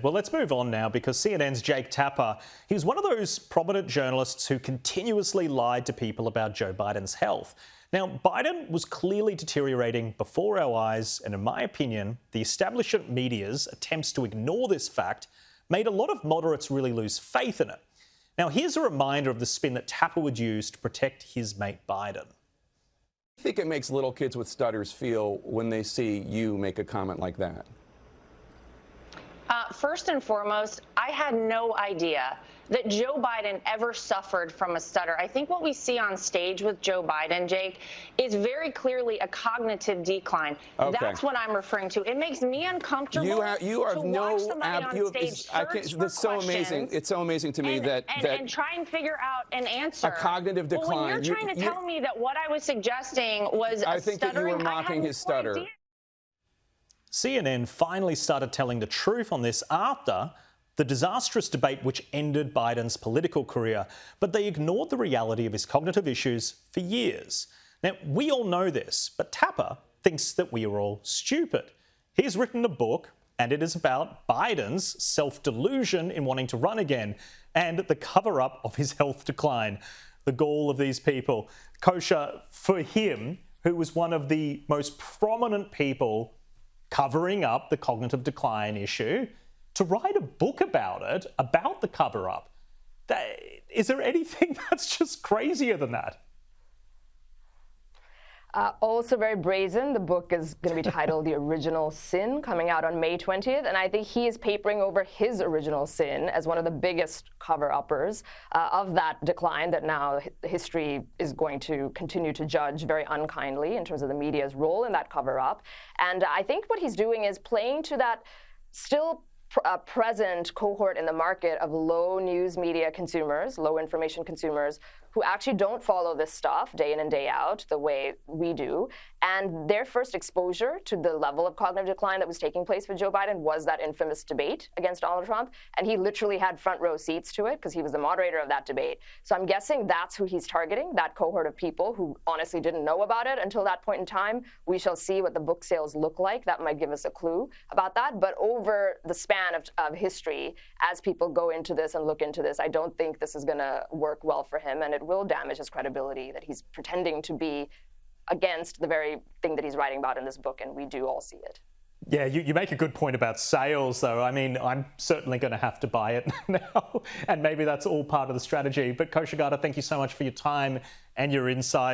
Well, let's move on now because CNN's Jake Tapper, he was one of those prominent journalists who continuously lied to people about Joe Biden's health. Now, Biden was clearly deteriorating before our eyes, and in my opinion, the establishment media's attempts to ignore this fact made a lot of moderates really lose faith in it. Now, here's a reminder of the spin that Tapper would use to protect his mate Biden. I think it makes little kids with stutters feel when they see you make a comment like that? First and foremost, I had no idea that Joe Biden ever suffered from a stutter. I think what we see on stage with Joe Biden, Jake, is very clearly a cognitive decline. Okay. That's what I'm referring to. It makes me uncomfortable you are to no watch somebody on stage That's so amazing. It's so amazing to me and try and figure out an answer. A cognitive decline. Well, when you're trying to tell me that what I was suggesting was I think that you were mocking his stutter. Idea. CNN finally started telling the truth on this after the disastrous debate which ended Biden's political career, but they ignored the reality of his cognitive issues for years. Now, we all know this, but Tapper thinks that we are all stupid. He's written a book, and it is about Biden's self-delusion in wanting to run again and the cover-up of his health decline. The gall of these people. Kosha, for him, who was one of the most prominent people covering up the cognitive decline issue, to write a book about it, about the cover-up, is there anything that's just crazier than that? Also very brazen. The book is going to be titled The Original Sin, coming out on May 20th. And I think he is papering over his original sin as one of the biggest cover-uppers of that decline that now history is going to continue to judge very unkindly in terms of the media's role in that cover-up. And I think what he's doing is playing to that still present cohort in the market of low news media consumers, low information consumers, who actually don't follow this stuff day in and day out the way we do. And their first exposure to the level of cognitive decline that was taking place with Joe Biden was that infamous debate against Donald Trump. And he literally had front row seats to it because he was the moderator of that debate. So I'm guessing that's who he's targeting, that cohort of people who honestly didn't know about it until that point in time. We shall see what the book sales look like. That might give us a clue about that. But over the span of history, as people go into this and look into this, I don't think this is going to work well for him. And it will damage his credibility that he's pretending to be against the very thing that he's writing about in this book, and we do all see it. Yeah, you make a good point about sales, though. I mean, I'm certainly going to have to buy it now, and maybe that's all part of the strategy. But Kosha Gada, thank you so much for your time and your insights.